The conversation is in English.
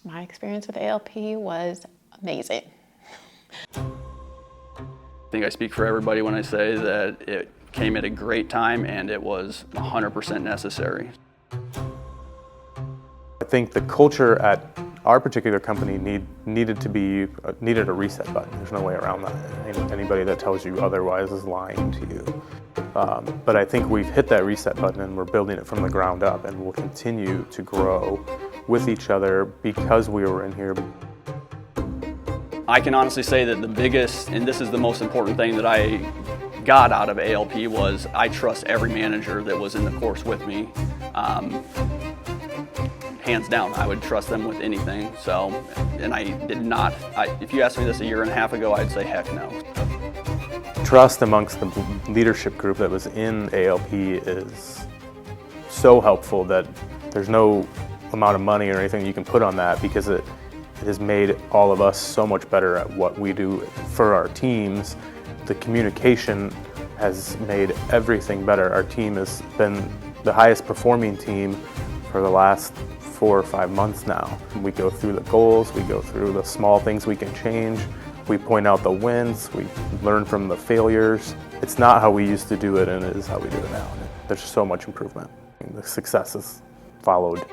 My experience with ALP was amazing. I think I speak for everybody when I say that it came at a great time and it was 100% necessary. I think the culture at our particular company needed a reset button. There's no way around that. Anybody that tells you otherwise is lying to you. But I think we've hit that reset button and we're building it from the ground up, and we'll continue to grow with each other because we were in here. I can honestly say that the biggest, and this is the most important thing that I got out of ALP, was I trust every manager that was in the course with me. Hands down, I would trust them with anything. So, and I did not, if you asked me this a year and a half ago, I'd say heck no. Trust amongst the leadership group that was in ALP is so helpful that there's no amount of money or anything you can put on that, because it has made all of us so much better at what we do for our teams. The communication has made everything better. Our team has been the highest performing team for the last 4 or 5 months now. We go through the goals, we go through the small things we can change, we point out the wins, we learn from the failures. It's not how we used to do it, and it is how we do it now. There's so much improvement. The success has followed.